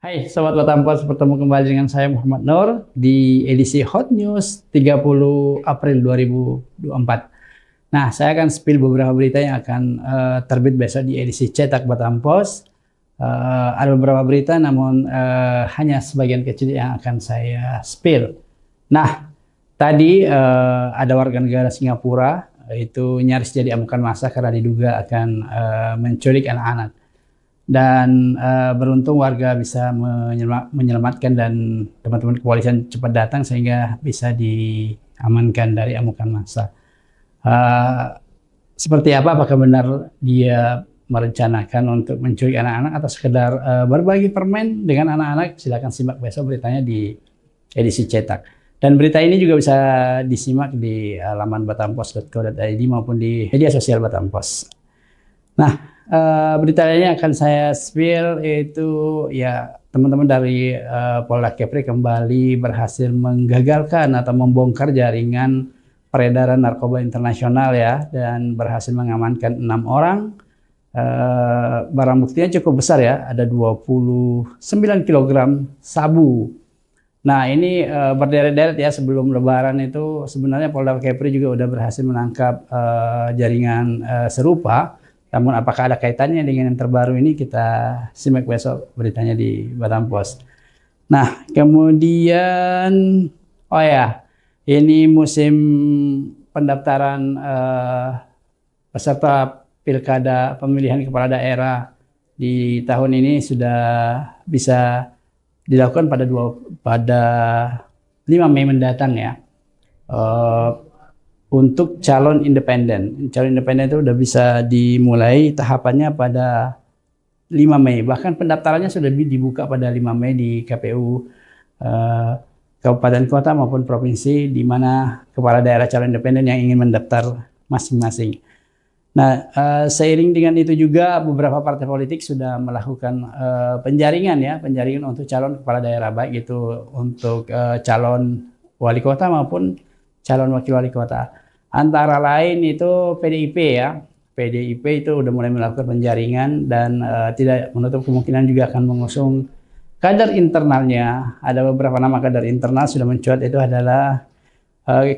Hai Sobat Batampos, bertemu kembali dengan saya Muhammad Nur di edisi Hot News 30 April 2024. Nah, saya akan spill beberapa berita yang akan terbit besok di edisi cetak Batampos. Ada beberapa berita namun hanya sebagian kecil yang akan saya spill. Nah, tadi ada warga negara Singapura itu nyaris jadi amukan massa karena diduga akan menculik anak-anak. Dan beruntung warga bisa menyelamatkan dan teman-teman kepolisian cepat datang sehingga bisa diamankan dari amukan massa. Seperti apa? Apakah benar dia merencanakan untuk menculik anak-anak atau sekedar berbagi permen dengan anak-anak? Silakan simak besok beritanya di edisi cetak. Dan berita ini juga bisa disimak di laman batampos.co.id maupun di media sosial Batampos. Nah, berita ini akan saya spill itu ya teman-teman dari Polda Kepri kembali berhasil menggagalkan atau membongkar jaringan peredaran narkoba internasional ya, dan berhasil mengamankan 6 orang. Barang buktinya cukup besar ya, ada 29 kg sabu. Nah, ini berderet-deret ya, sebelum Lebaran itu sebenarnya Polda Kepri juga udah berhasil menangkap jaringan serupa. Namun apakah ada kaitannya dengan yang terbaru ini, kita simak besok beritanya di Batampos. Nah, kemudian oh ya, ini musim pendaftaran peserta pilkada pemilihan kepala daerah di tahun ini sudah bisa dilakukan pada 5 Mei mendatang ya. Untuk calon independen. Calon independen itu sudah bisa dimulai tahapannya pada 5 Mei. Bahkan pendaftarannya sudah dibuka pada 5 Mei di KPU kabupaten kota maupun provinsi di mana kepala daerah calon independen yang ingin mendaftar masing-masing. Nah, seiring dengan itu juga beberapa partai politik sudah melakukan penjaringan untuk calon kepala daerah, baik itu untuk calon wali kota maupun calon wakil wali kota. Antara lain itu PDIP ya. PDIP itu udah mulai melakukan penjaringan dan tidak menutup kemungkinan juga akan mengusung kader internalnya. Ada beberapa nama kader internal sudah mencuat, itu adalah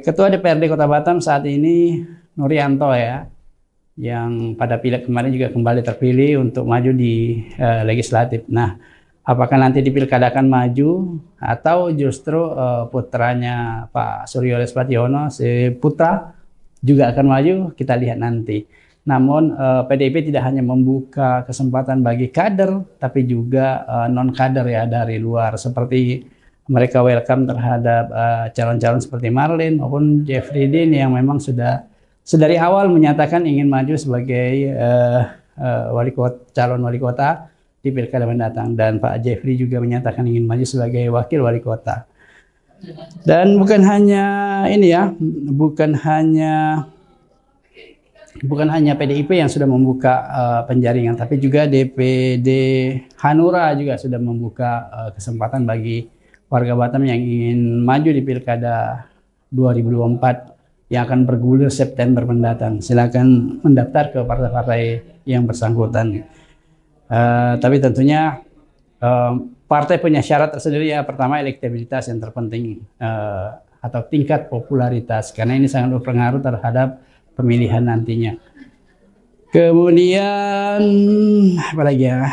Ketua DPRD Kota Batam saat ini Nurianto ya, yang pada pileg kemarin juga kembali terpilih untuk maju di legislatif. Nah, apakah nanti di pilkada akan maju atau justru putranya Pak Suryo Lespationo, si putra, juga akan maju, kita lihat nanti. Namun PDIP tidak hanya membuka kesempatan bagi kader, tapi juga non-kader ya dari luar. Seperti mereka welcome terhadap calon-calon seperti Marlin maupun Jeffrey Dean yang memang sudah sedari awal menyatakan ingin maju sebagai calon wali kota di pilkada mendatang, dan Pak Jeffrey juga menyatakan ingin maju sebagai wakil wali kota. Dan bukan hanya ini ya, bukan hanya PDIP yang sudah membuka penjaringan, tapi juga DPD Hanura juga sudah membuka kesempatan bagi warga Batam yang ingin maju di pilkada 2024 yang akan bergulir September mendatang. Silakan mendaftar ke partai-partai yang bersangkutan. Tapi tentunya partai punya syarat tersendiri ya. Pertama, elektabilitas yang terpenting atau tingkat popularitas, karena ini sangat berpengaruh terhadap pemilihan nantinya. Kemudian apa lagi ya?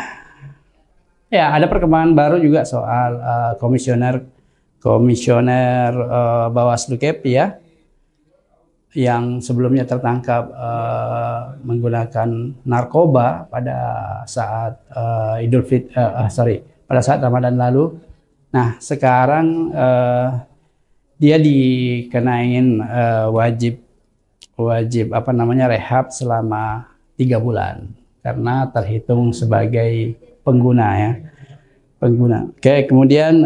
Ya, ada perkembangan baru juga soal komisioner Bawaslu Kepri ya, yang sebelumnya tertangkap menggunakan narkoba pada saat pada saat Ramadan lalu. Nah, sekarang dia dikenain wajib rehab selama 3 bulan karena terhitung sebagai pengguna. Oke, kemudian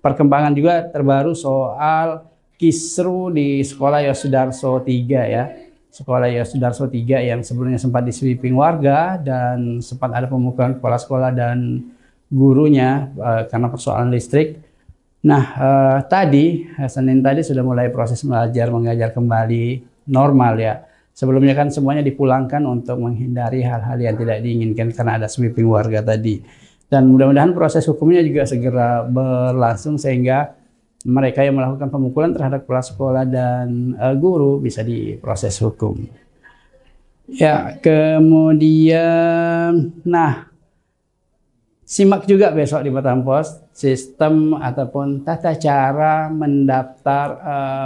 perkembangan juga terbaru soal kisru di Sekolah Yosudarso 3 ya. Sekolah Yosudarso 3 yang sebelumnya sempat disweeping warga dan sempat ada pemukulan kepala sekolah dan gurunya karena persoalan listrik. Nah, Senin tadi sudah mulai proses mengajar kembali normal ya. Sebelumnya kan semuanya dipulangkan untuk menghindari hal-hal yang tidak diinginkan karena ada sweeping warga tadi. Dan mudah-mudahan proses hukumnya juga segera berlangsung sehingga mereka yang melakukan pemukulan terhadap kepala sekolah dan guru bisa diproses hukum. Ya, kemudian, nah, simak juga besok di Batam Pos sistem ataupun tata cara mendaftar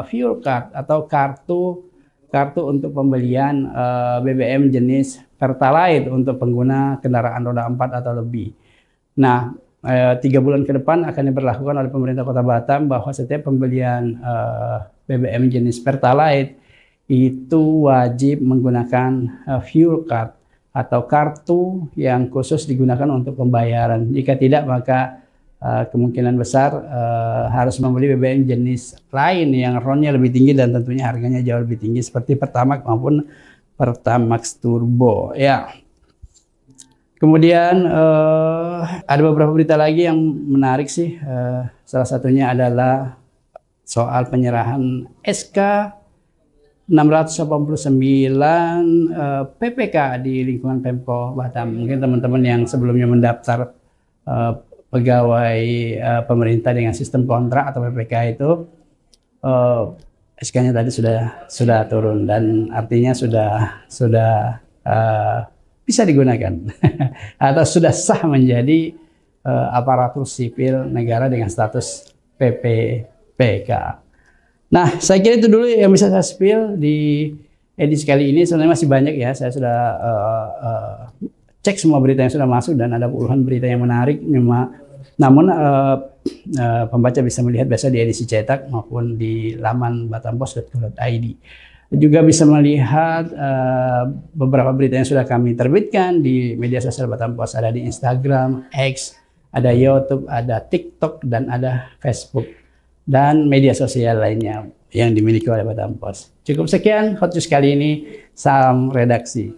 fuel card atau kartu untuk pembelian BBM jenis Pertalite untuk pengguna kendaraan roda 4 atau lebih. Nah, 3 bulan ke depan akan diberlakukan oleh pemerintah Kota Batam bahwa setiap pembelian BBM jenis Pertalite itu wajib menggunakan fuel card atau kartu yang khusus digunakan untuk pembayaran. Jika tidak, maka kemungkinan besar harus membeli BBM jenis lain yang RON-nya lebih tinggi dan tentunya harganya jauh lebih tinggi seperti Pertamax maupun Pertamax Turbo. Ya. Kemudian ada beberapa berita lagi yang menarik sih. Salah satunya adalah soal penyerahan SK 689 PPK di lingkungan Pemko Batam. Mungkin teman-teman yang sebelumnya mendaftar pegawai pemerintah dengan sistem kontrak atau PPK itu SK-nya tadi sudah turun dan artinya sudah bisa digunakan atau sudah sah menjadi aparatur sipil negara dengan status PPPK. Nah, saya kira itu dulu yang bisa saya spill di edisi kali ini. Sebenarnya masih banyak ya, saya sudah cek semua berita yang sudah masuk dan ada puluhan berita yang menarik. Namun pembaca bisa melihat biasa di edisi cetak maupun di laman batampos.co.id. Juga bisa melihat beberapa berita yang sudah kami terbitkan di media sosial Batam Pos. Ada di Instagram, X, ada YouTube, ada TikTok, dan ada Facebook. Dan media sosial lainnya yang dimiliki oleh Batam Pos. Cukup sekian Hot News kali ini. Salam redaksi.